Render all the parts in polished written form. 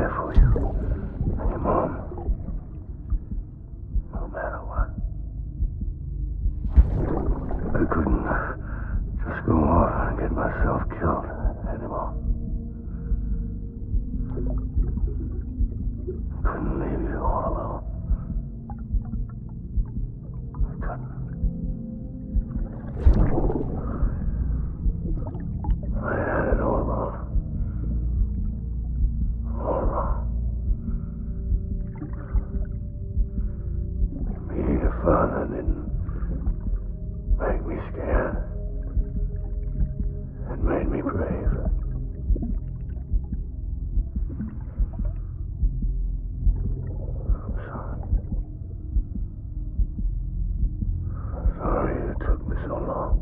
there for you. And your mom. No matter what. I couldn't just go off and get myself killed anymore. I couldn't leave you all alone. I couldn't. I had it all wrong. All wrong. Being a father didn't make me scared. It made me brave. I'm sorry. I'm sorry it took me so long.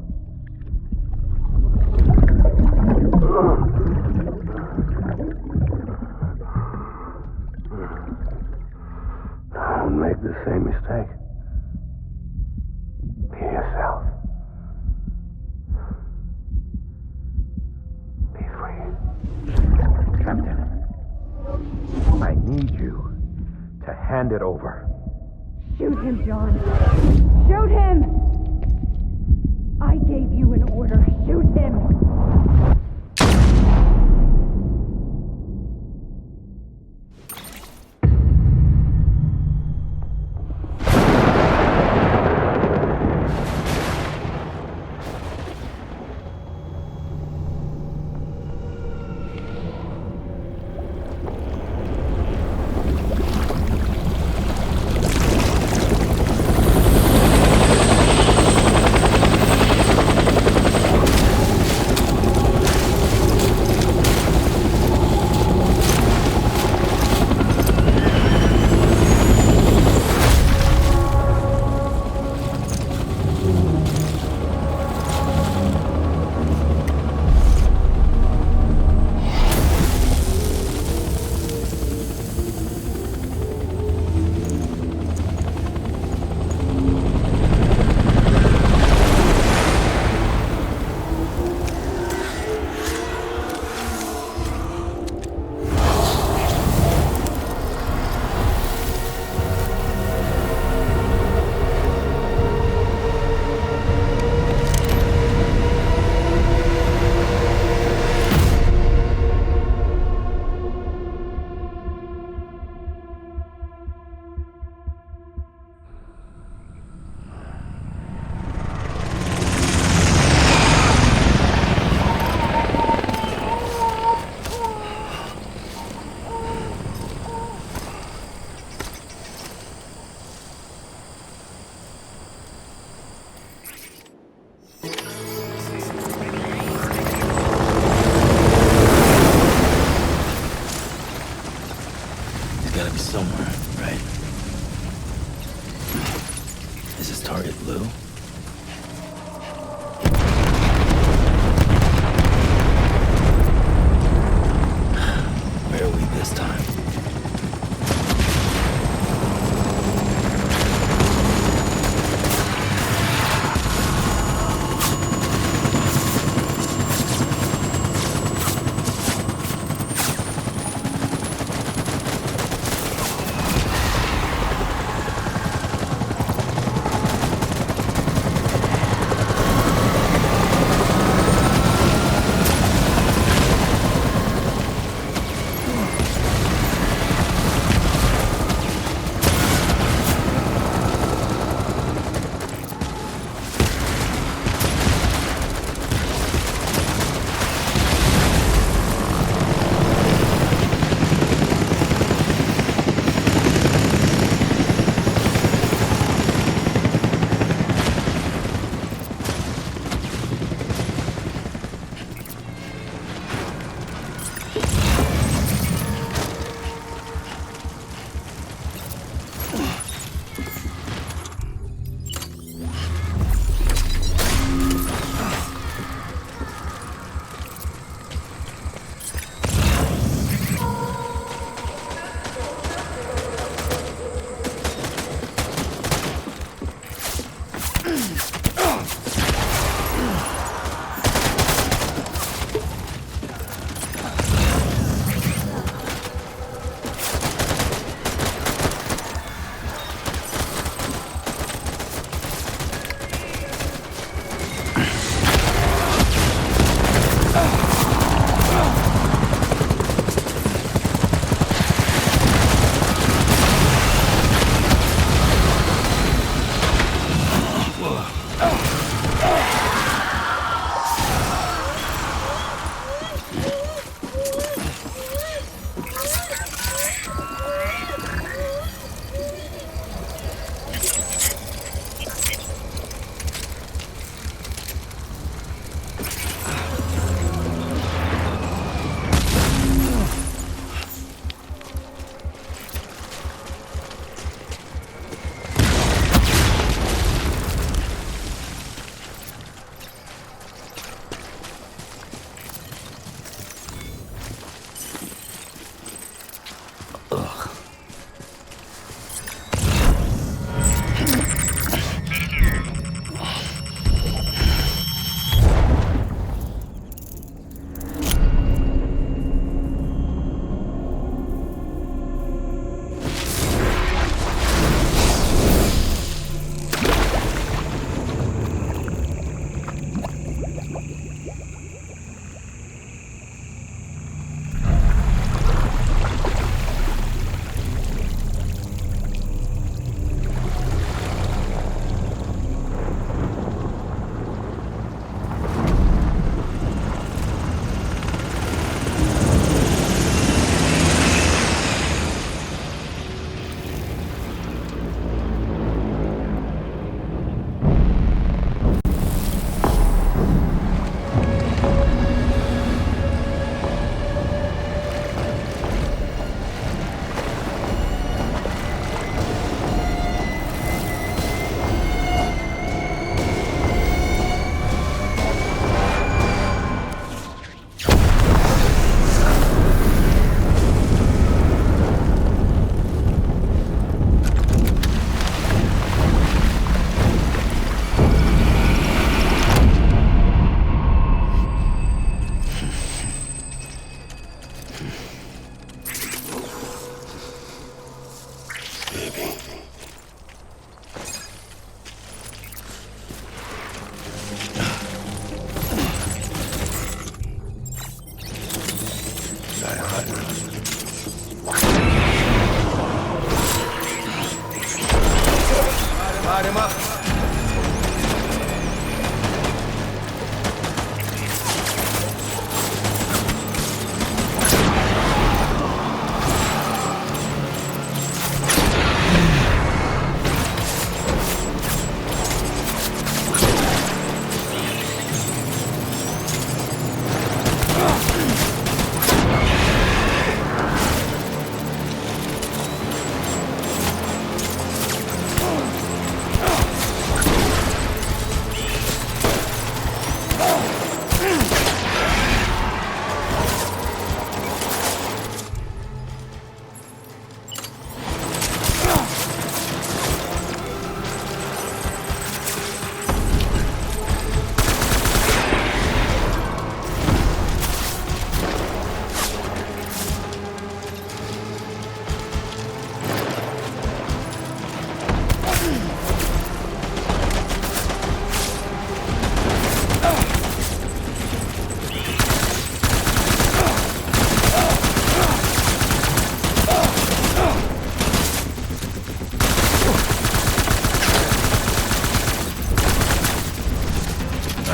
Don't make the same mistake. Be yourself. Be free. Captain, I need you to hand it over. Shoot him, John. Shoot him! I gave you an order. Shoot him!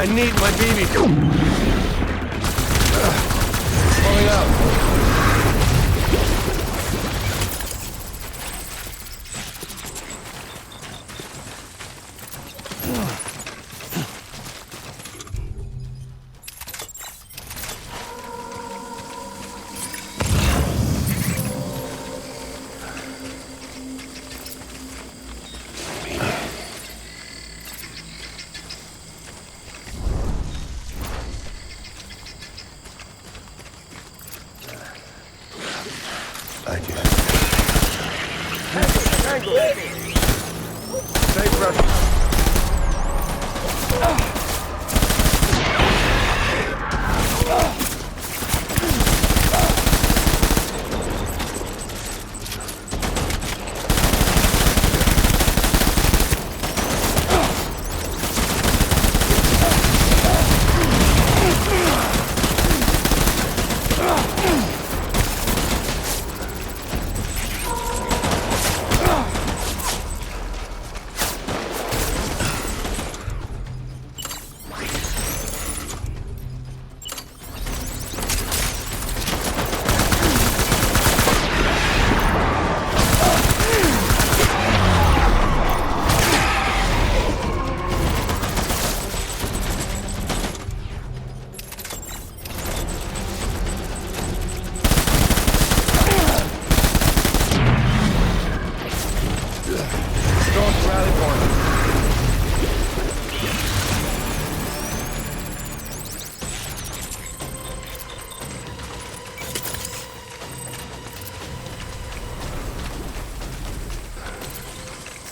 I need my baby. Pulling out. I just... Safe rest.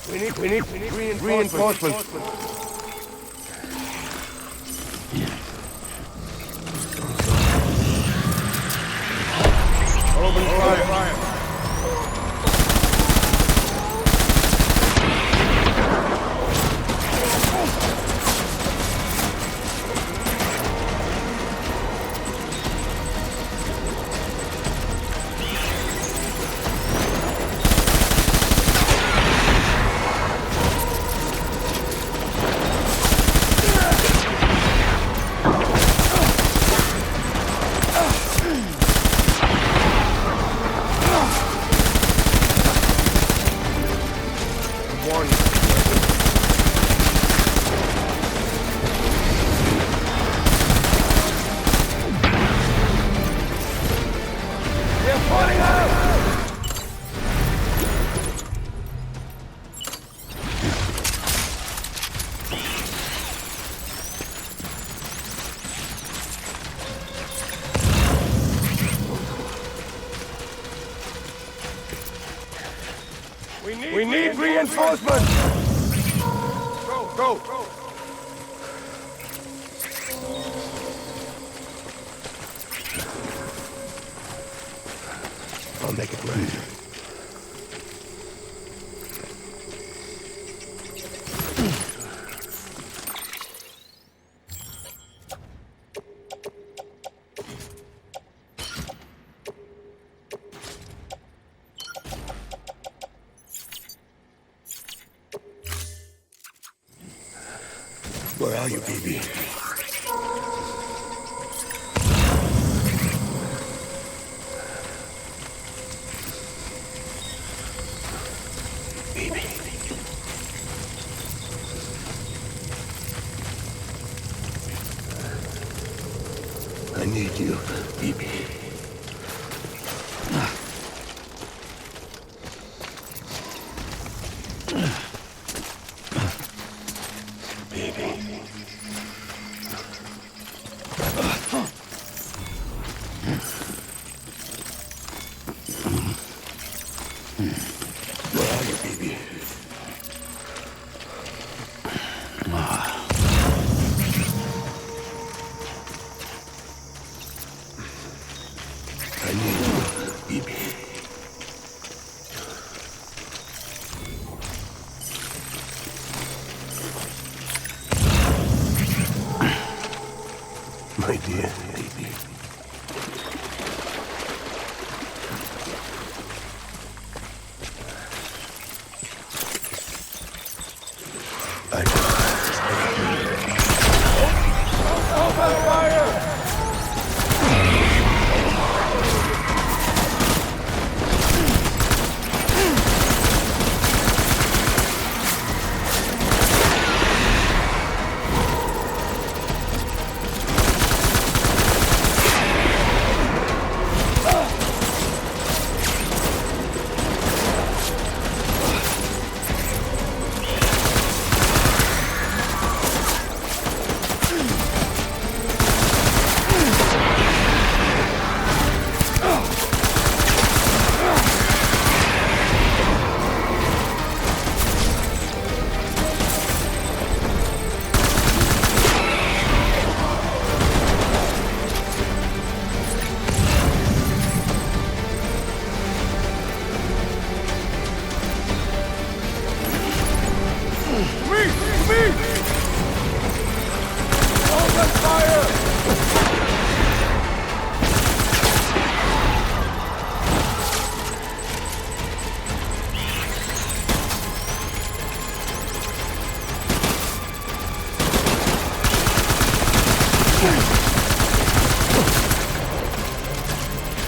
We need reinforcements. Open fire. We need reinforcements! Go! I'll make it right. Where are you, baby? Baby. I need you, baby. Where are you, baby? I need you, baby. My dear baby. I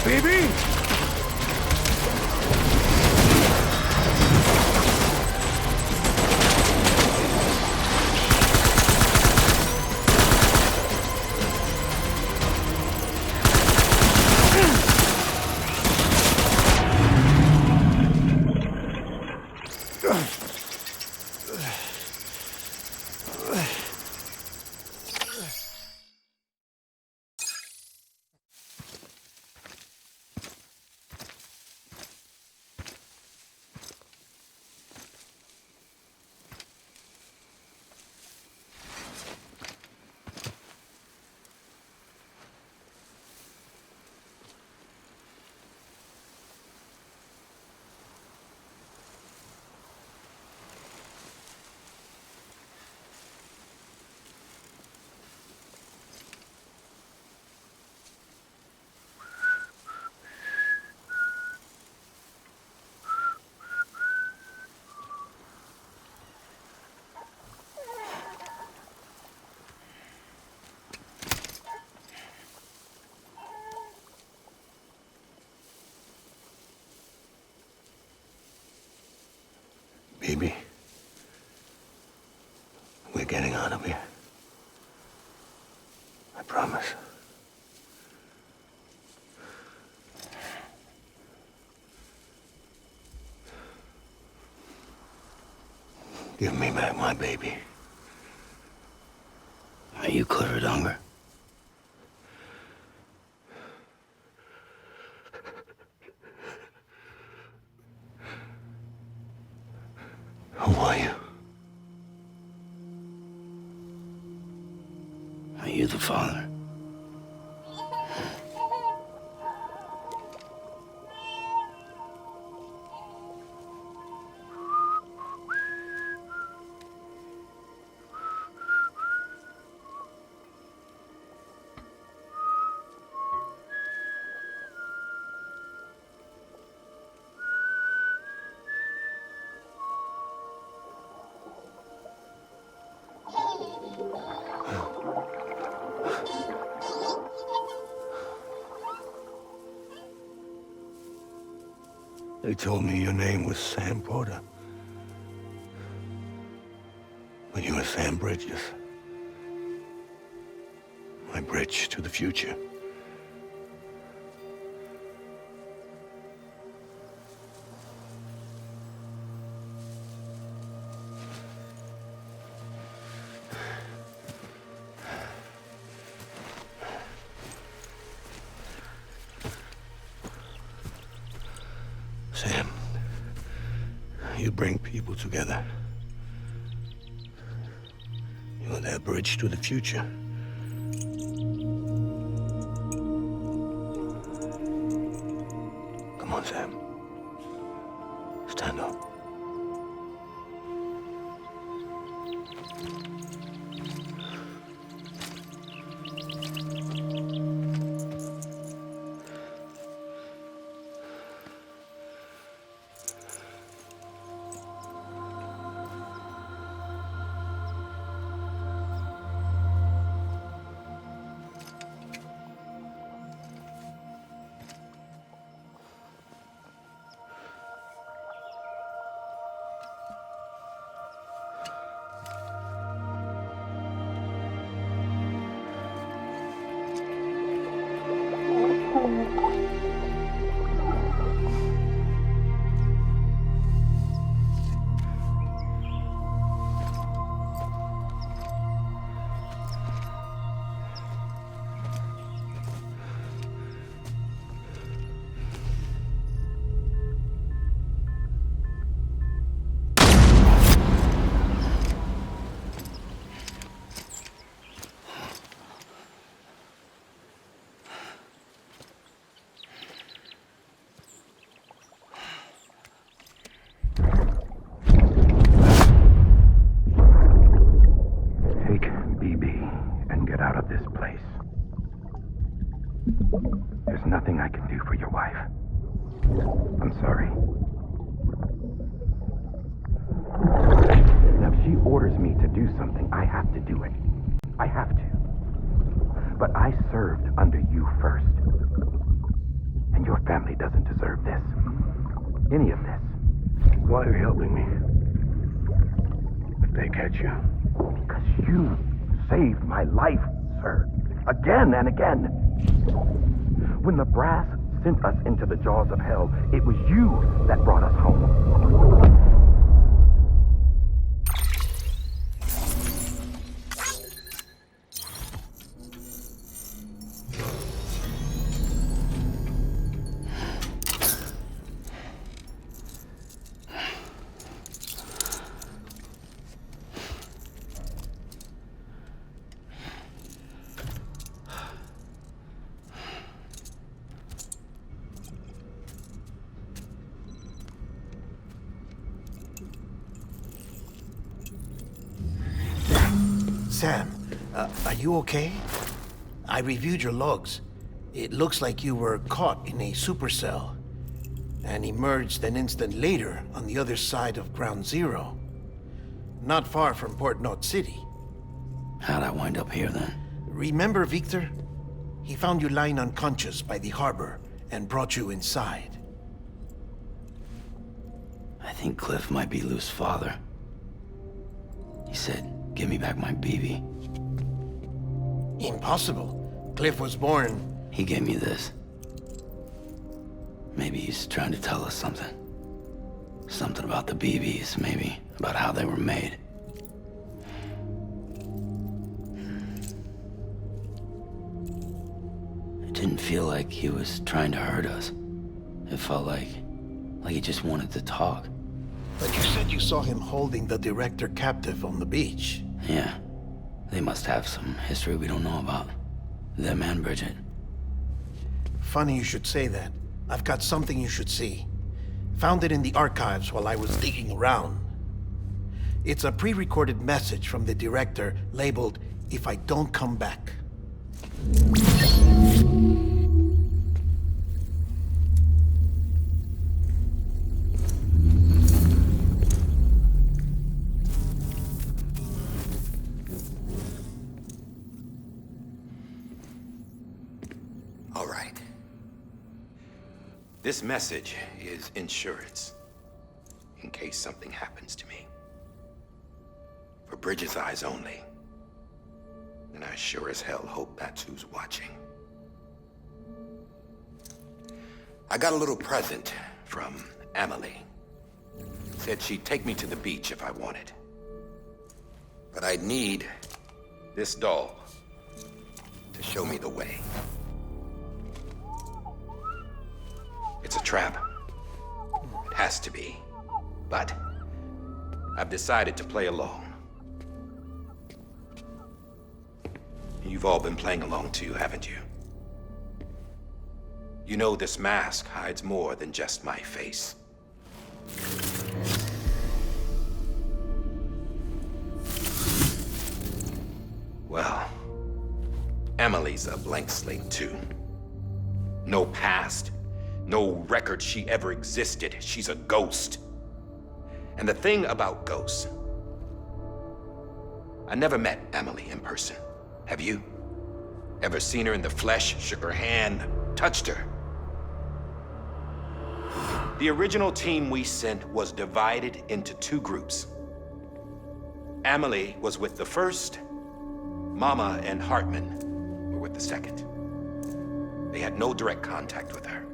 Baby! Baby, we're getting out of here. I promise. Give me back my baby. Are you cleared, Unger? Who are you? Are you the father? They told me your name was Sam Porter. But you were Sam Bridges. My bridge to the future. Sam, you bring people together. You're their bridge to the future. Come on, Sam. Stand up. There's nothing I can do for your wife. I'm sorry. Now, if she orders me to do something, I have to do it. I have to. But I served under you first. And your family doesn't deserve this. Any of this. Why are you helping me? If they catch you. Because you saved my life, sir. Again and again. When the brass sent us into the jaws of hell, it was you that brought us home. Sam, are you okay? I reviewed your logs. It looks like you were caught in a supercell and emerged an instant later on the other side of Ground Zero. Not far from Port Knot City. How'd I wind up here then? Remember Victor? He found you lying unconscious by the harbor and brought you inside. I think Cliff might be Lou's father. He said, give me back my BB. Impossible. Cliff was born... He gave me this. Maybe he's trying to tell us something. Something about the BBs, maybe. About how they were made. It didn't feel like he was trying to hurt us. It felt like he just wanted to talk. But you said you saw him holding the director captive on the beach. Yeah. They must have some history we don't know about. Them and Bridget. Funny you should say that. I've got something you should see. Found it in the archives while I was digging around. It's a pre-recorded message from the director labeled, "If I don't come back." All right. This message is insurance, in case something happens to me. For Bridget's eyes only. And I sure as hell hope that's who's watching. I got a little present from Emily. Said she'd take me to the beach if I wanted. But I'd need this doll to show me the way. It's a trap. It has to be. But I've decided to play along. You've all been playing along too, haven't you? You know this mask hides more than just my face. Well, Emily's a blank slate too. No past. No record she ever existed. She's a ghost. And the thing about ghosts, I never met Emily in person. Have you? Ever seen her in the flesh, shook her hand, touched her? The original team we sent was divided into two groups. Emily was with the first. Mama and Hartman were with the second. They had no direct contact with her.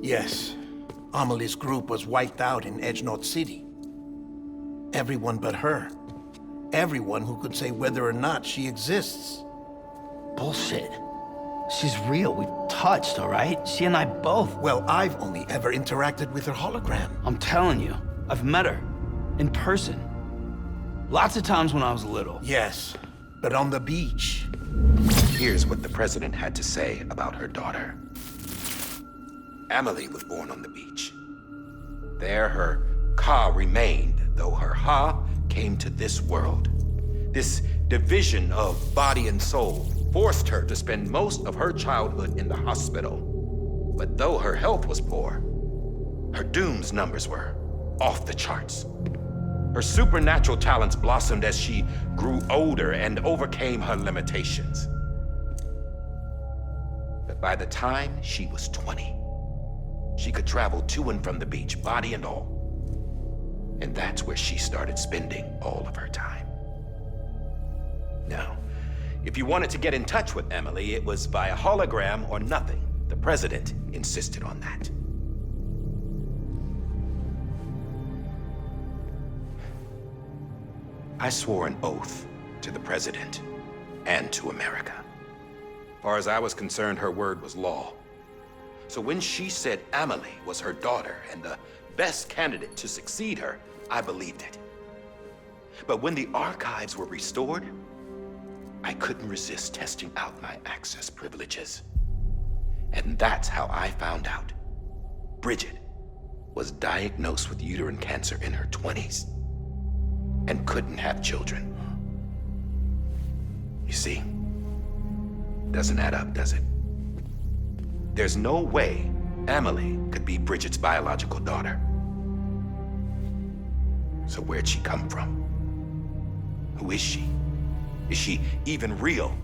Yes. Amelie's group was wiped out in Edge Knot City. Everyone but her. Everyone who could say whether or not she exists. Bullshit. She's real. We've touched, all right? She and I both. Well, I've only ever interacted with her hologram. I'm telling you, I've met her. In person. Lots of times when I was little. Yes, but on the beach. Here's what the president had to say about her daughter. Emily was born on the beach. There her Ka remained, though her Ha came to this world. This division of body and soul forced her to spend most of her childhood in the hospital. But though her health was poor, her dooms numbers were off the charts. Her supernatural talents blossomed as she grew older and overcame her limitations. But by the time she was 20, she could travel to and from the beach, body and all. And that's where she started spending all of her time. Now, if you wanted to get in touch with Emily, it was via hologram or nothing. The president insisted on that. I swore an oath to the president and to America. As far as I was concerned, her word was law. So when she said Emily was her daughter and the best candidate to succeed her, I believed it. But when the archives were restored, I couldn't resist testing out my access privileges. And that's how I found out Bridget was diagnosed with uterine cancer in her 20s and couldn't have children. You see, doesn't add up, does it? There's no way Emily could be Bridget's biological daughter. So where'd she come from? Who is she? Is she even real?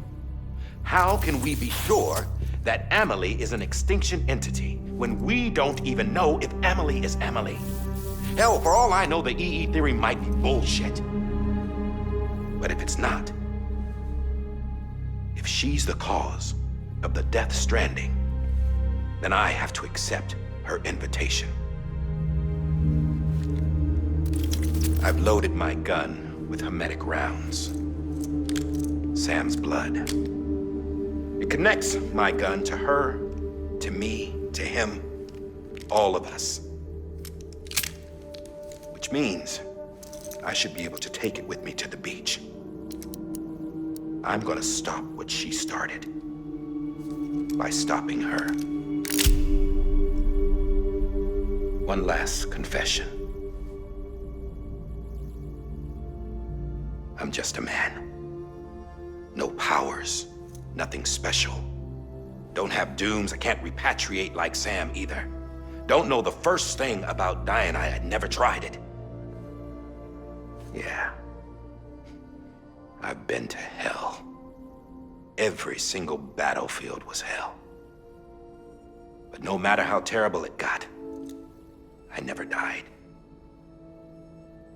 How can we be sure that Emily is an extinction entity when we don't even know if Emily is Emily? Hell, for all I know, the EE theory might be bullshit. But if it's not, if she's the cause of the Death Stranding, then I have to accept her invitation. I've loaded my gun with hermetic rounds. Sam's blood. It connects my gun to her, to me, to him, all of us. Which means I should be able to take it with me to the beach. I'm gonna stop what she started by stopping her. One last confession. I'm just a man. No powers, nothing special. Don't have dooms, I can't repatriate like Sam either. Don't know the first thing about dying, I had never tried it. Yeah. I've been to hell. Every single battlefield was hell. But no matter how terrible it got, I never died.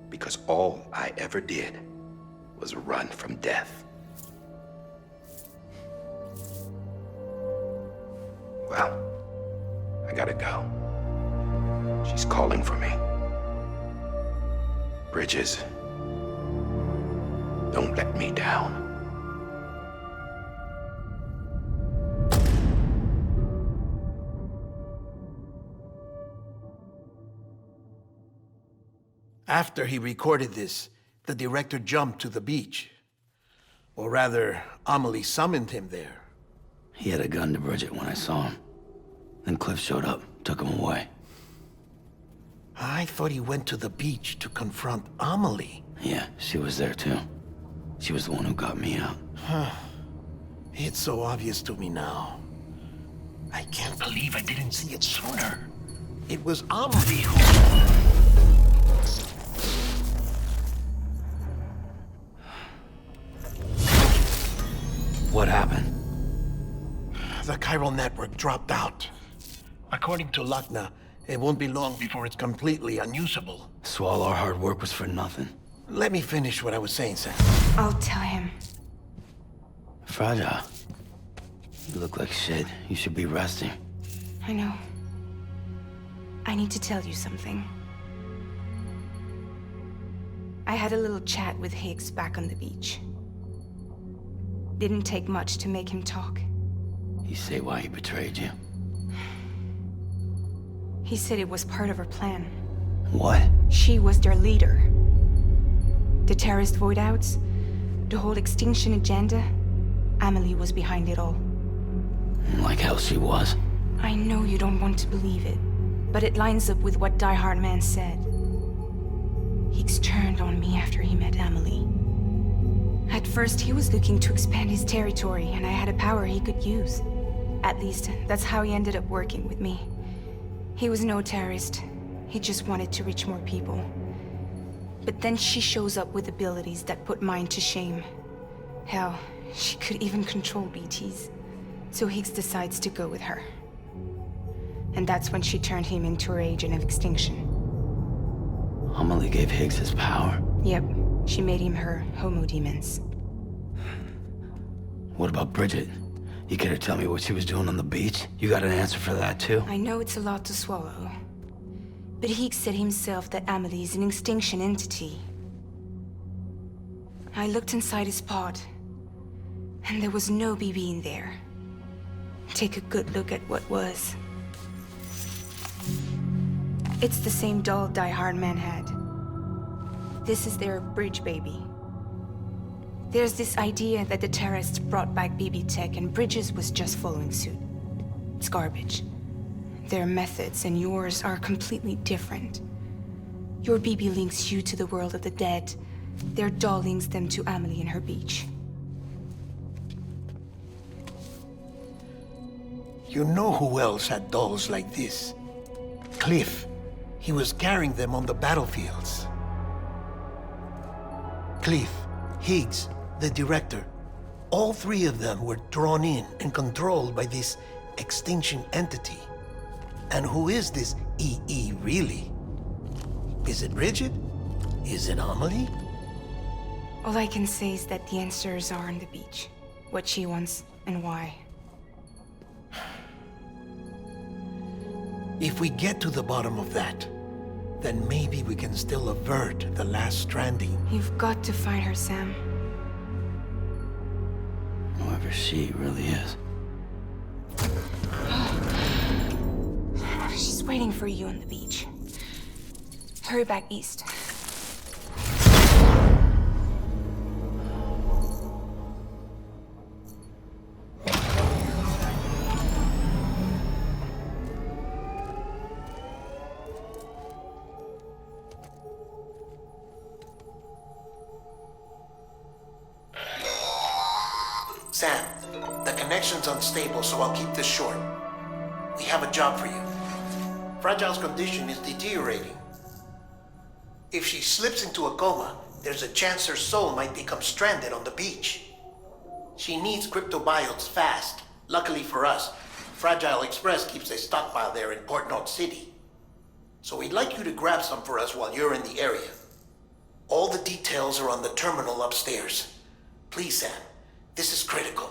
Because all I ever did was run from death. Well, I gotta go. She's calling for me. Bridges, don't let me down. After he recorded this, the director jumped to the beach. Or rather, Amelie summoned him there. He had a gun to Bridget when I saw him. Then Cliff showed up, took him away. I thought he went to the beach to confront Amelie. Yeah, she was there too. She was the one who got me out. It's so obvious to me now. I can't believe I didn't see it sooner. It was Amelie who... What happened? The chiral network dropped out. According to Luckna, it won't be long before it's completely unusable. So all our hard work was for nothing. Let me finish what I was saying, Sam. I'll tell him. Fragile. You look like shit. You should be resting. I know. I need to tell you something. I had a little chat with Higgs back on the beach. Didn't take much to make him talk. You say why he betrayed you? He said it was part of her plan. What? She was their leader. The terrorist void-outs, the whole extinction agenda, Amelie was behind it all. Like hell she was. I know you don't want to believe it, but it lines up with what Die Hard Man said. Higgs turned on me after he met Amelie. At first, he was looking to expand his territory, and I had a power he could use. At least, that's how he ended up working with me. He was no terrorist. He just wanted to reach more people. But then she shows up with abilities that put mine to shame. Hell, she could even control BTs. So Higgs decides to go with her. And that's when she turned him into her agent of extinction. Amelie gave Higgs his power? Yep, she made him her homo demons. What about Bridget? You care to tell me what she was doing on the beach? You got an answer for that too? I know it's a lot to swallow. But Higgs said himself that Amelie is an extinction entity. I looked inside his pod, and there was no BB in there. Take a good look at what was. It's the same doll Die Hard Man had. This is their bridge baby. There's this idea that the terrorists brought back BB tech and Bridges was just following suit. It's garbage. Their methods and yours are completely different. Your BB links you to the world of the dead. Their doll links them to Amelie and her beach. You know who else had dolls like this? Cliff. He was carrying them on the battlefields. Cliff, Higgs, the director. All three of them were drawn in and controlled by this extinction entity. And who is this EE really? Is it Bridget? Is it Amelie? All I can say is that the answers are on the beach. What she wants and why. If we get to the bottom of that, then maybe we can still avert the last stranding. You've got to find her, Sam. Whoever she really is. She's waiting for you on the beach. Hurry back east. Sam, the connection's unstable, so I'll keep this short. We have a job for you. Fragile's condition is deteriorating. If she slips into a coma, there's a chance her soul might become stranded on the beach. She needs cryptobiotes fast. Luckily for us, Fragile Express keeps a stockpile there in Port North City. So we'd like you to grab some for us while you're in the area. All the details are on the terminal upstairs. Please, Sam, this is critical.